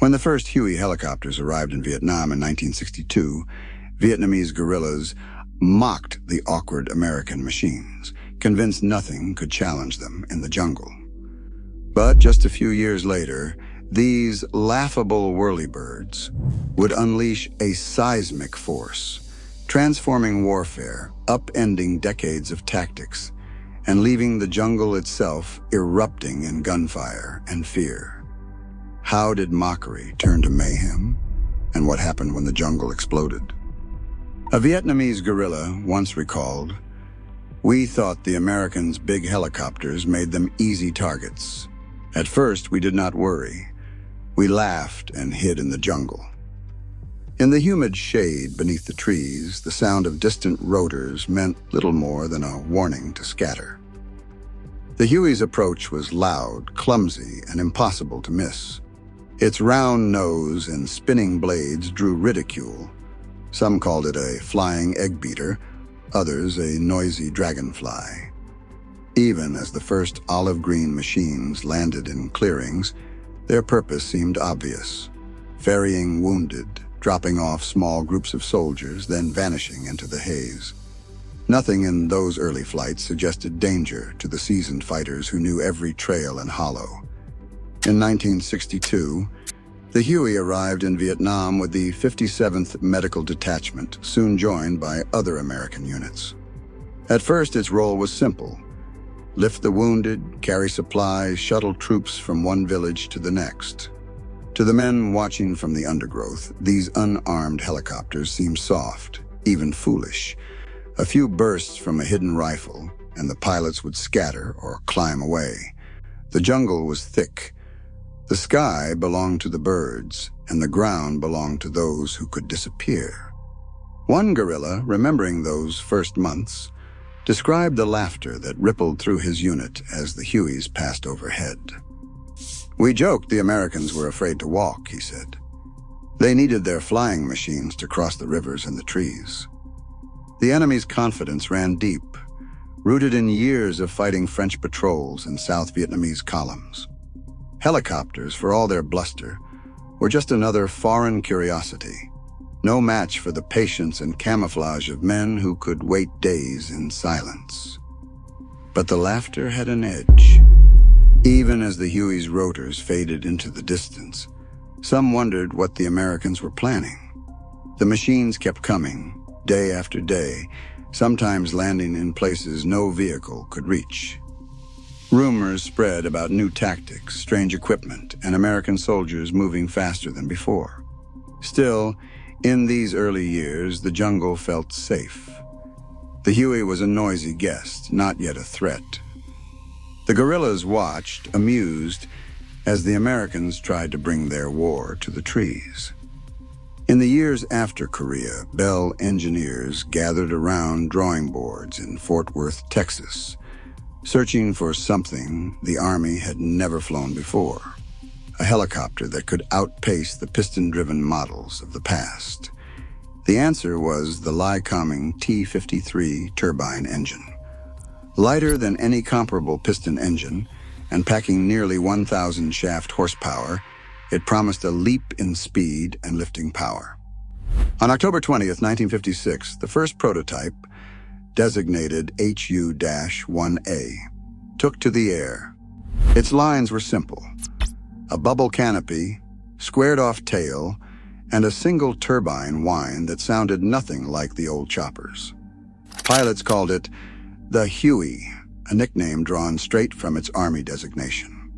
When the first Huey helicopters arrived in Vietnam in 1962, Vietnamese guerrillas mocked the awkward American machines, convinced nothing could challenge them in the jungle. But just a few years later, these laughable whirlybirds would unleash a seismic force, transforming warfare, upending decades of tactics, and leaving the jungle itself erupting in gunfire and fear. How did mockery turn to mayhem? And what happened when the jungle exploded? A Vietnamese guerrilla once recalled, "We thought the Americans' big helicopters made them easy targets. At first, we did not worry. We laughed and hid in the jungle." In the humid shade beneath the trees, the sound of distant rotors meant little more than a warning to scatter. The Huey's approach was loud, clumsy, and impossible to miss. Its round nose and spinning blades drew ridicule. Some called it a flying egg beater, others a noisy dragonfly. Even as the first olive-green machines landed in clearings, their purpose seemed obvious: ferrying wounded, dropping off small groups of soldiers, then vanishing into the haze. Nothing in those early flights suggested danger to the seasoned fighters who knew every trail and hollow. In 1962, the Huey arrived in Vietnam with the 57th Medical Detachment, soon joined by other American units. At first, its role was simple: lift the wounded, carry supplies, shuttle troops from one village to the next. To the men watching from the undergrowth, these unarmed helicopters seemed soft, even foolish. A few bursts from a hidden rifle, and the pilots would scatter or climb away. The jungle was thick. The sky belonged to the birds, and the ground belonged to those who could disappear. One guerrilla, remembering those first months, described the laughter that rippled through his unit as the Hueys passed overhead. "We joked the Americans were afraid to walk," he said. "They needed their flying machines to cross the rivers and the trees." The enemy's confidence ran deep, rooted in years of fighting French patrols and South Vietnamese columns. Helicopters, for all their bluster, were just another foreign curiosity, no match for the patience and camouflage of men who could wait days in silence. But the laughter had an edge. Even as the Huey's rotors faded into the distance, some wondered what the Americans were planning. The machines kept coming, day after day, sometimes landing in places no vehicle could reach. Rumors spread about new tactics, strange equipment, and American soldiers moving faster than before. Still, in these early years, the jungle felt safe. The Huey was a noisy guest, not yet a threat. The guerrillas watched, amused, as the Americans tried to bring their war to the trees. In the years after Korea, Bell engineers gathered around drawing boards in Fort Worth, Texas, searching for something the Army had never flown before: a helicopter that could outpace the piston-driven models of the past. The answer was the Lycoming T-53 turbine engine. Lighter than any comparable piston engine, and packing nearly 1,000 shaft horsepower, it promised a leap in speed and lifting power. On October 20th, 1956, the first prototype, designated HU-1A, took to the air. Its lines were simple: a bubble canopy, squared-off tail, and a single turbine whine that sounded nothing like the old choppers. Pilots called it the Huey, a nickname drawn straight from its Army designation.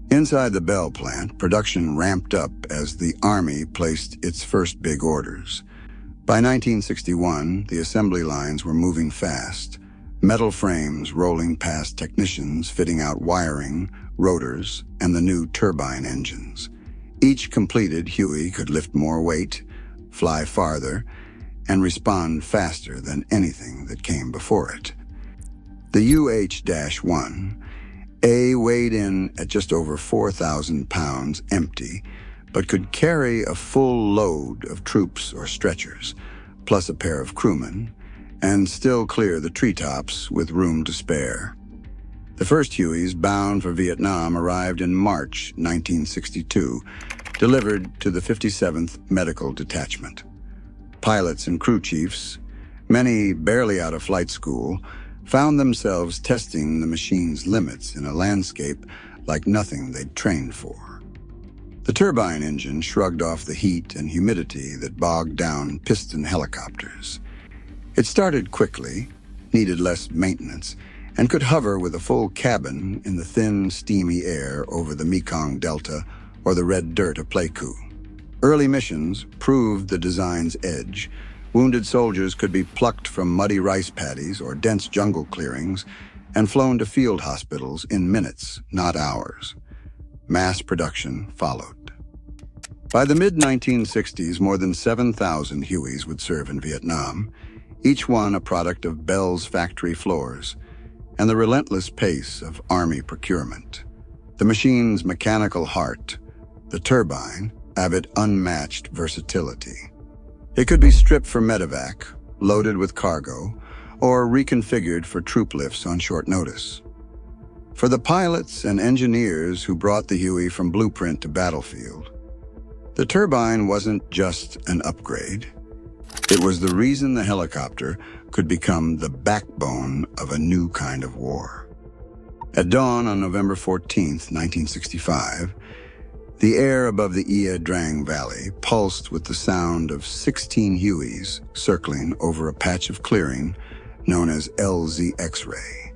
Inside the Bell plant, production ramped up as the Army placed its first big orders. By 1961, the assembly lines were moving fast, metal frames rolling past technicians fitting out wiring, rotors, and the new turbine engines. Each completed Huey could lift more weight, fly farther, and respond faster than anything that came before it. The UH-1A weighed in at just over 4,000 pounds empty, but could carry a full load of troops or stretchers, plus a pair of crewmen, and still clear the treetops with room to spare. The first Hueys bound for Vietnam arrived in March 1962, delivered to the 57th Medical Detachment. Pilots and crew chiefs, many barely out of flight school, found themselves testing the machine's limits in a landscape like nothing they'd trained for. The turbine engine shrugged off the heat and humidity that bogged down piston helicopters. It started quickly, needed less maintenance, and could hover with a full cabin in the thin, steamy air over the Mekong Delta or the red dirt of Pleiku. Early missions proved the design's edge. Wounded soldiers could be plucked from muddy rice paddies or dense jungle clearings and flown to field hospitals in minutes, not hours. Mass production followed. By the mid-1960s, more than 7,000 Hueys would serve in Vietnam, each one a product of Bell's factory floors and the relentless pace of Army procurement. The machine's mechanical heart, the turbine, added unmatched versatility. It could be stripped for medevac, loaded with cargo, or reconfigured for troop lifts on short notice. For the pilots and engineers who brought the Huey from blueprint to battlefield, the turbine wasn't just an upgrade. It was the reason the helicopter could become the backbone of a new kind of war. At dawn on November 14, 1965, the air above the Ia Drang Valley pulsed with the sound of 16 Hueys circling over a patch of clearing known as LZ X-ray.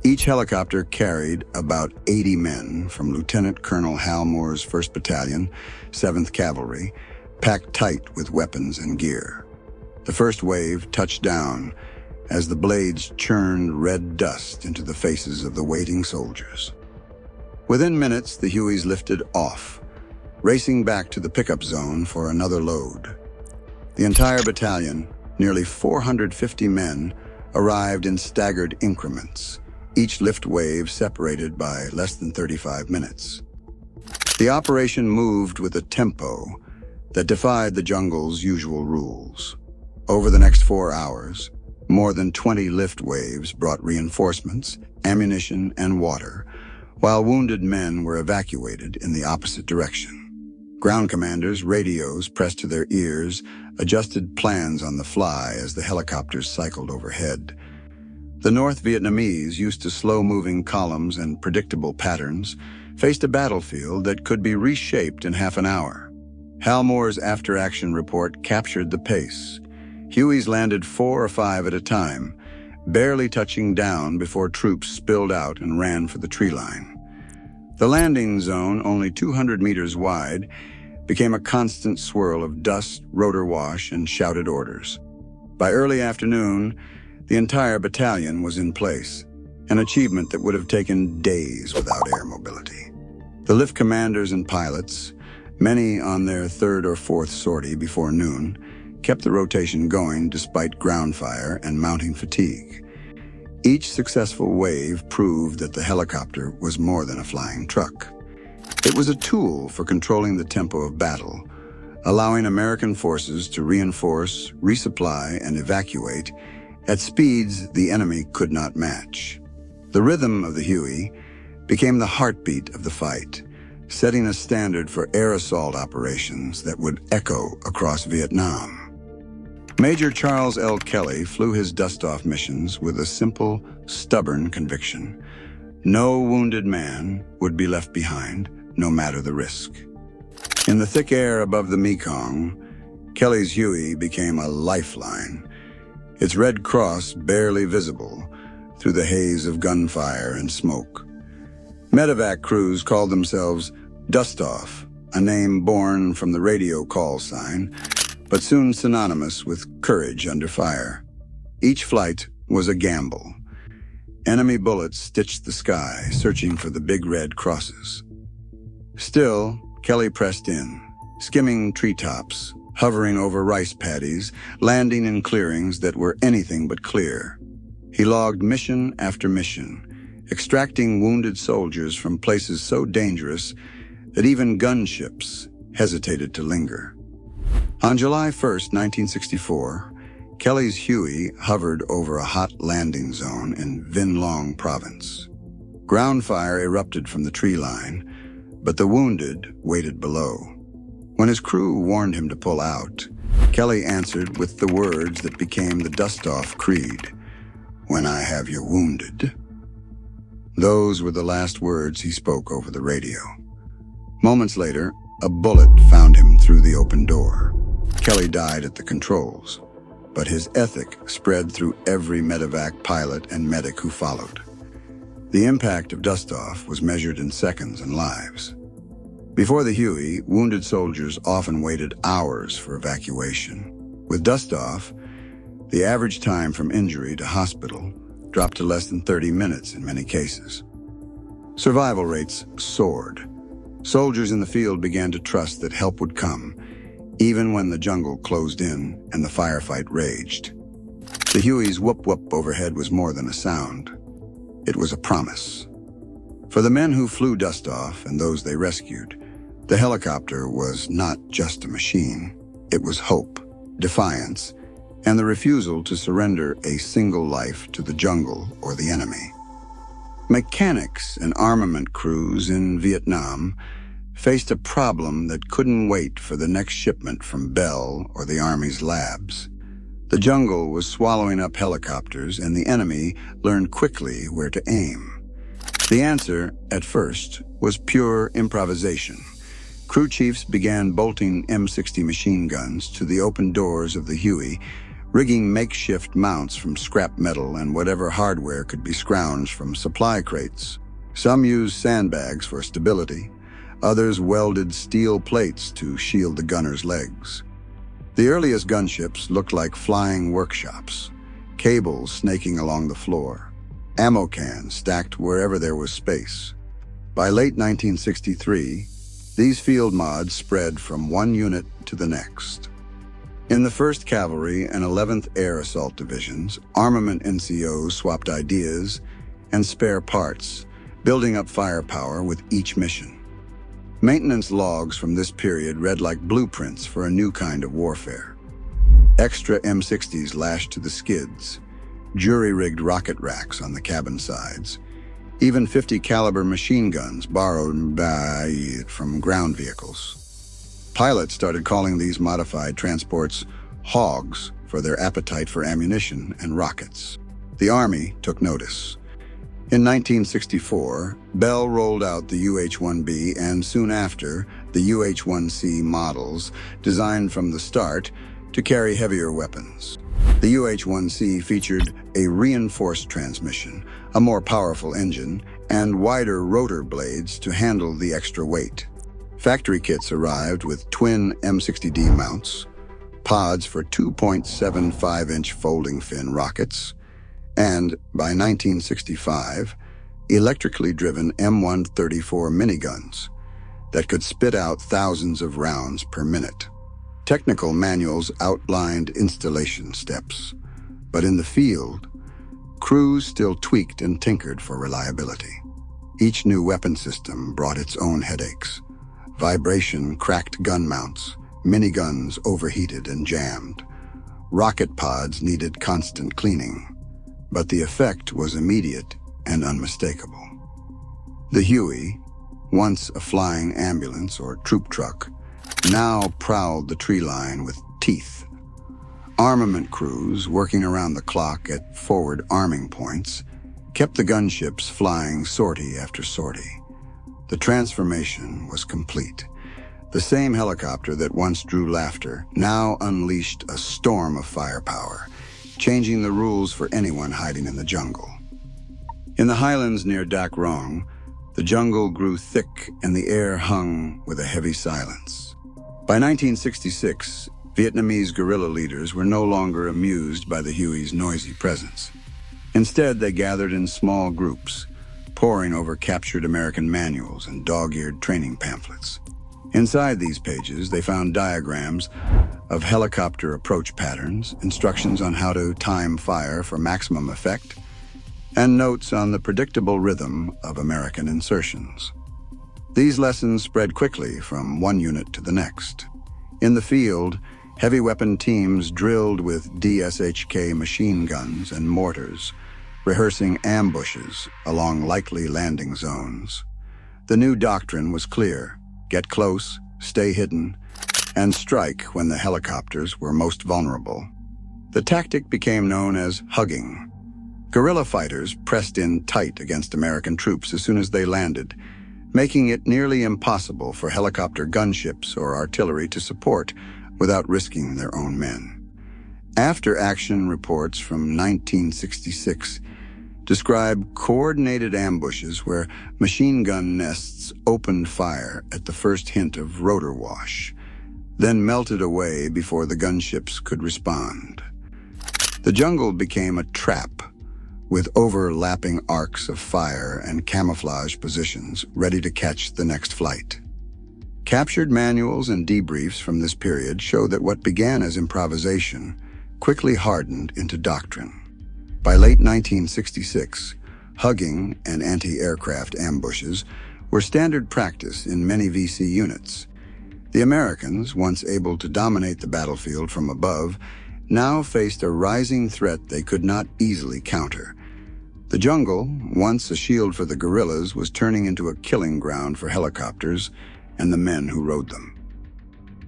Each helicopter carried about 80 men from Lieutenant Colonel Hal Moore's 1st Battalion, 7th Cavalry, packed tight with weapons and gear. The first wave touched down as the blades churned red dust into the faces of the waiting soldiers. Within minutes, the Hueys lifted off, racing back to the pickup zone for another load. The entire battalion, nearly 450 men, arrived in staggered increments, each lift wave separated by less than 35 minutes. The operation moved with a tempo that defied the jungle's usual rules. Over the next 4 hours, more than 20 lift waves brought reinforcements, ammunition, and water, while wounded men were evacuated in the opposite direction. Ground commanders' radios pressed to their ears adjusted plans on the fly as the helicopters cycled overhead. The North Vietnamese, used to slow-moving columns and predictable patterns, faced a battlefield that could be reshaped in half an hour. Hal Moore's after-action report captured the pace. Hueys landed 4 or 5 at a time, barely touching down before troops spilled out and ran for the tree line. The landing zone, only 200 meters wide, became a constant swirl of dust, rotor wash, and shouted orders. By early afternoon, the entire battalion was in place, an achievement that would have taken days without air mobility. The lift commanders and pilots, many on their 3rd or 4th sortie before noon, kept the rotation going despite ground fire and mounting fatigue. Each successful wave proved that the helicopter was more than a flying truck. It was a tool for controlling the tempo of battle, allowing American forces to reinforce, resupply, and evacuate at speeds the enemy could not match. The rhythm of the Huey became the heartbeat of the fight, setting a standard for air assault operations that would echo across Vietnam. Major Charles L. Kelly flew his dust-off missions with a simple, stubborn conviction. No wounded man would be left behind, no matter the risk. In the thick air above the Mekong, Kelly's Huey became a lifeline, its red cross barely visible through the haze of gunfire and smoke. Medevac crews called themselves Dust-Off, a name born from the radio call sign, but soon synonymous with courage under fire. Each flight was a gamble. Enemy bullets stitched the sky, searching for the big red crosses. Still, Kelly pressed in, skimming treetops, hovering over rice paddies, landing in clearings that were anything but clear. He logged mission after mission, extracting wounded soldiers from places so dangerous that even gunships hesitated to linger. On July 1st, 1964, Kelly's Huey hovered over a hot landing zone in Vinh Long Province. Ground fire erupted from the tree line, but the wounded waited below. When his crew warned him to pull out, Kelly answered with the words that became the dust-off creed, "When I have you wounded." Those were the last words he spoke over the radio. Moments later, a bullet found him through the open door. Kelly died at the controls, but his ethic spread through every medevac pilot and medic who followed. The impact of dust-off was measured in seconds and lives. Before the Huey, wounded soldiers often waited hours for evacuation. With dust-off, the average time from injury to hospital dropped to less than 30 minutes in many cases. Survival rates soared. Soldiers in the field began to trust that help would come, even when the jungle closed in and the firefight raged. The Huey's whoop-whoop overhead was more than a sound. It was a promise. For the men who flew dust-off and those they rescued, the helicopter was not just a machine. It was hope, defiance, and the refusal to surrender a single life to the jungle or the enemy. Mechanics and armament crews in Vietnam faced a problem that couldn't wait for the next shipment from Bell or the Army's labs. The jungle was swallowing up helicopters, and the enemy learned quickly where to aim. The answer, at first, was pure improvisation. Crew chiefs began bolting M60 machine guns to the open doors of the Huey, rigging makeshift mounts from scrap metal and whatever hardware could be scrounged from supply crates. Some used sandbags for stability. Others welded steel plates to shield the gunner's legs. The earliest gunships looked like flying workshops, cables snaking along the floor, ammo cans stacked wherever there was space. By late 1963, these field mods spread from one unit to the next. In the 1st Cavalry and 11th Air Assault Divisions, armament NCOs swapped ideas and spare parts, building up firepower with each mission. Maintenance logs from this period read like blueprints for a new kind of warfare. Extra M60s lashed to the skids, jury-rigged rocket racks on the cabin sides, even 50 caliber machine guns borrowed from ground vehicles. Pilots started calling these modified transports hogs for their appetite for ammunition and rockets. The Army took notice. In 1964, Bell rolled out the UH-1B and soon after, the UH-1C models, designed from the start to carry heavier weapons. The UH-1C featured a reinforced transmission, a more powerful engine, and wider rotor blades to handle the extra weight. Factory kits arrived with twin M60D mounts, pods for 2.75-inch folding fin rockets, and, by 1965, electrically driven M134 miniguns that could spit out thousands of rounds per minute. Technical manuals outlined installation steps, but in the field, crews still tweaked and tinkered for reliability. Each new weapon system brought its own headaches. Vibration cracked gun mounts, miniguns overheated and jammed. Rocket pods needed constant cleaning, but the effect was immediate and unmistakable. The Huey, once a flying ambulance or troop truck, now prowled the tree line with teeth. Armament crews, working around the clock at forward arming points, kept the gunships flying sortie after sortie. The transformation was complete. The same helicopter that once drew laughter now unleashed a storm of firepower, changing the rules for anyone hiding in the jungle. In the highlands near Dak Rong, the jungle grew thick and the air hung with a heavy silence. By 1966, Vietnamese guerrilla leaders were no longer amused by the Huey's noisy presence. Instead, they gathered in small groups, poring over captured American manuals and dog-eared training pamphlets. Inside these pages, they found diagrams of helicopter approach patterns, instructions on how to time fire for maximum effect, and notes on the predictable rhythm of American insertions. These lessons spread quickly from one unit to the next. In the field, heavy weapon teams drilled with DSHK machine guns and mortars, rehearsing ambushes along likely landing zones. The new doctrine was clear: get close, stay hidden, and strike when the helicopters were most vulnerable. The tactic became known as hugging. Guerrilla fighters pressed in tight against American troops as soon as they landed, making it nearly impossible for helicopter gunships or artillery to support without risking their own men. After-action reports from 1966 describe coordinated ambushes where machine gun nests opened fire at the first hint of rotor wash, then melted away before the gunships could respond. The jungle became a trap, with overlapping arcs of fire and camouflage positions ready to catch the next flight. Captured manuals and debriefs from this period show that what began as improvisation quickly hardened into doctrine. By late 1966, hugging and anti-aircraft ambushes were standard practice in many VC units. The Americans, once able to dominate the battlefield from above, now faced a rising threat they could not easily counter. The jungle, once a shield for the guerrillas, was turning into a killing ground for helicopters and the men who rode them.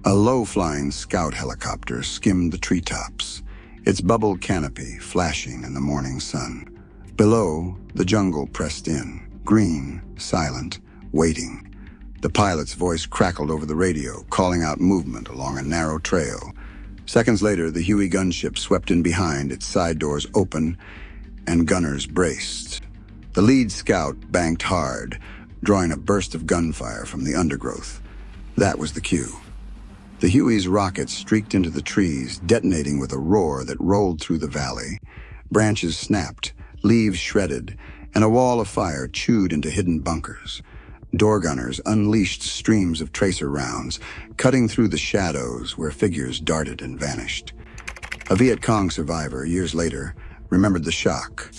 A low-flying scout helicopter skimmed the treetops, its bubble canopy flashing in the morning sun. Below, the jungle pressed in, green, silent, waiting. The pilot's voice crackled over the radio, calling out movement along a narrow trail. Seconds later, the Huey gunship swept in behind, its side doors open, and gunners braced. The lead scout banked hard, drawing a burst of gunfire from the undergrowth. That was the cue. The Huey's rockets streaked into the trees, detonating with a roar that rolled through the valley. Branches snapped, leaves shredded, and a wall of fire chewed into hidden bunkers. Door gunners unleashed streams of tracer rounds, cutting through the shadows where figures darted and vanished. A Viet Cong survivor, years later, remembered the shock.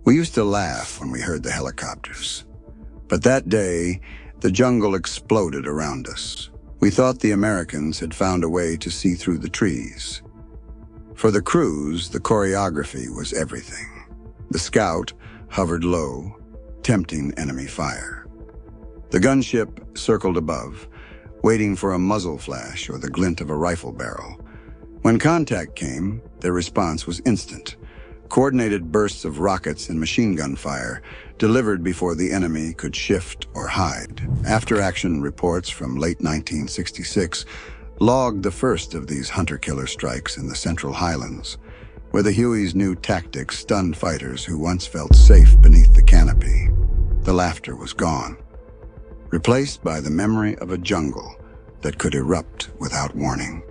We used to laugh when we heard the helicopters. But that day, the jungle exploded around us. We thought the Americans had found a way to see through the trees. For the crews, the choreography was everything. The scout hovered low, tempting enemy fire. The gunship circled above, waiting for a muzzle flash or the glint of a rifle barrel. When contact came, their response was instant. Coordinated bursts of rockets and machine gun fire delivered before the enemy could shift or hide. After-action reports from late 1966 logged the first of these hunter-killer strikes in the Central Highlands, where the Huey's new tactics stunned fighters who once felt safe beneath the canopy. The laughter was gone, replaced by the memory of a jungle that could erupt without warning.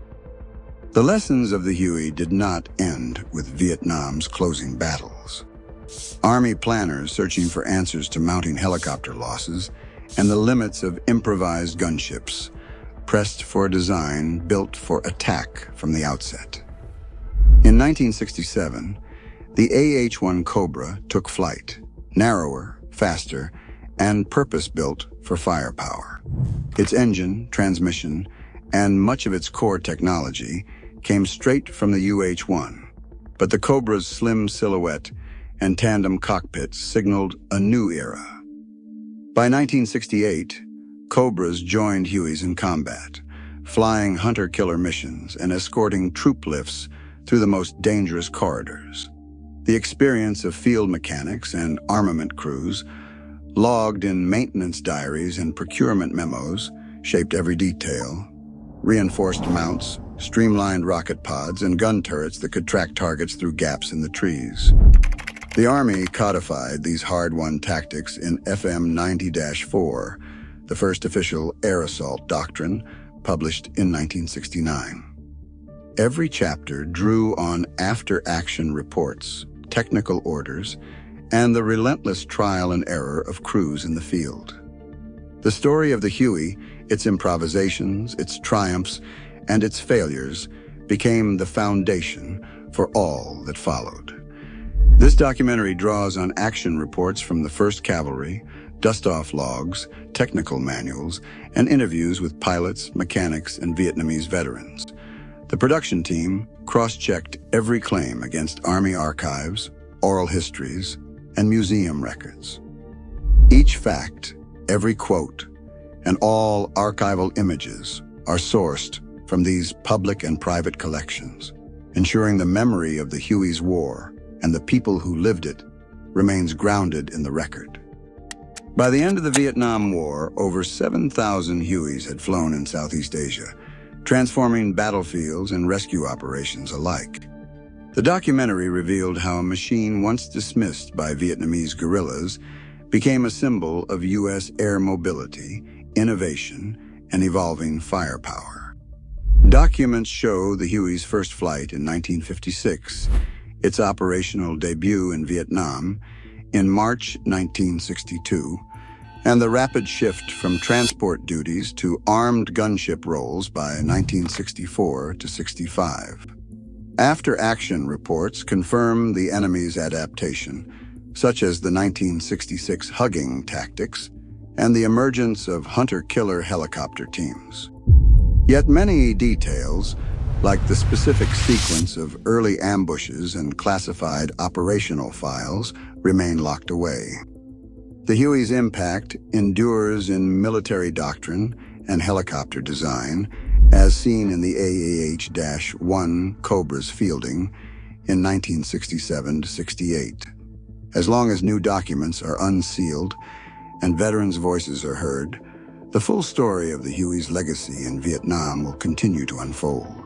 The lessons of the Huey did not end with Vietnam's closing battles. Army planners searching for answers to mounting helicopter losses and the limits of improvised gunships pressed for a design built for attack from the outset. In 1967, the AH-1 Cobra took flight, narrower, faster, and purpose-built for firepower. Its engine, transmission, and much of its core technology came straight from the UH-1, but the Cobra's slim silhouette and tandem cockpit signaled a new era. By 1968, Cobras joined Hueys in combat, flying hunter-killer missions and escorting troop lifts through the most dangerous corridors. The experience of field mechanics and armament crews, logged in maintenance diaries and procurement memos, shaped every detail. Reinforced mounts, streamlined rocket pods, and gun turrets that could track targets through gaps in the trees. The Army codified these hard-won tactics in FM 90-4, the first official air assault doctrine, published in 1969. Every chapter drew on after-action reports, technical orders, and the relentless trial and error of crews in the field. The story of the Huey, its improvisations, its triumphs, and its failures became the foundation for all that followed. This documentary draws on action reports from the 1st Cavalry, dust-off logs, technical manuals, and interviews with pilots, mechanics, and Vietnamese veterans. The production team cross-checked every claim against Army archives, oral histories, and museum records. Each fact Every quote and all archival images are sourced from these public and private collections, ensuring the memory of the Huey's War and the people who lived it remains grounded in the record. By the end of the Vietnam War, over 7,000 Hueys had flown in Southeast Asia, transforming battlefields and rescue operations alike. The documentary revealed how a machine once dismissed by Vietnamese guerrillas became a symbol of U.S. air mobility, innovation, and evolving firepower. Documents show the Huey's first flight in 1956, its operational debut in Vietnam in March 1962, and the rapid shift from transport duties to armed gunship roles by 1964 to 65. After-action reports confirm the enemy's adaptation, such as the 1966 hugging tactics and the emergence of hunter-killer helicopter teams. Yet many details, like the specific sequence of early ambushes and classified operational files, remain locked away. The Huey's impact endures in military doctrine and helicopter design, as seen in the AAH-1 Cobra's fielding in 1967-68. As long as new documents are unsealed and veterans' voices are heard, the full story of the Huey's legacy in Vietnam will continue to unfold.